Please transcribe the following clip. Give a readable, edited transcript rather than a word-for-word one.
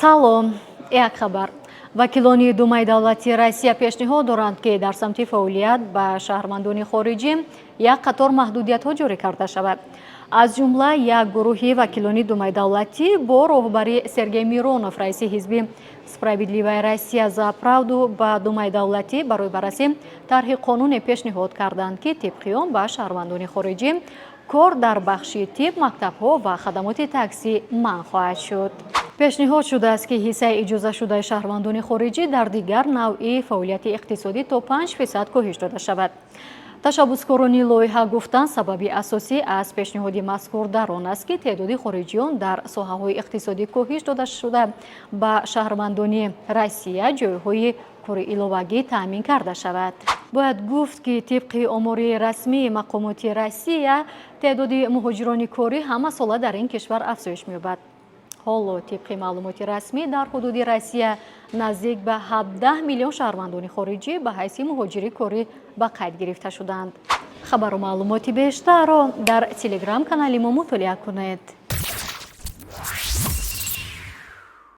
салом, як хабар. вакилони думаи давлати Россия пешниҳод доранд ки дар самти фаъолият ба шаҳрвандони хориҷӣ як қатор маҳдудиятҳо ҷорӣ карда шавад. аз ҷумла як гурӯҳи вакилони думаи давлатӣ бо роҳбари Сергей Миронов, раиси ҳизби «Справедливая Россия за правду» ба думаи давлатӣ барои баррасӣ тарҳи қонуне пешниҳод карданд ки тибқи он ба шаҳрвандони хориҷӣ кор дар бахши тиб, мактабҳо ва хадамоти таксӣ манъ хоҳад шуд. пешниҳод шудааст ки ҳиссаи иҷозашудаи шаҳрвандони хориҷӣ дар дигар навъи фаъолияти иқтисодӣ то 5% коҳиш дода шавад. ташаббускорони лоиҳа гуфтанд, сабаби асосӣ аз пешниҳоди мазкур дар он аст ки теъдоди хориҷиён дар соҳаҳои иқтисодӣ коҳиш дода шуда ба шаҳрвандони Россия ҷойҳои кори иловагӣ таъмин карда шавад. бояд гуфт ки тибқи омори расмии мақомоти Россия теъдоди муҳоҷирони корӣ ҳамасола дар ин кишвар афзоиш меёбад. ҳоло тибқи маълумоти расмӣ дар ҳудуди Россия наздик ба 17 миллион шаҳрвандони хориҷӣ ба ҳайси муҳоҷири корӣ ба қайд гирифта шуданд. хабару маълумоти бештарро дар телеграм-канали мо мутолиа кунед.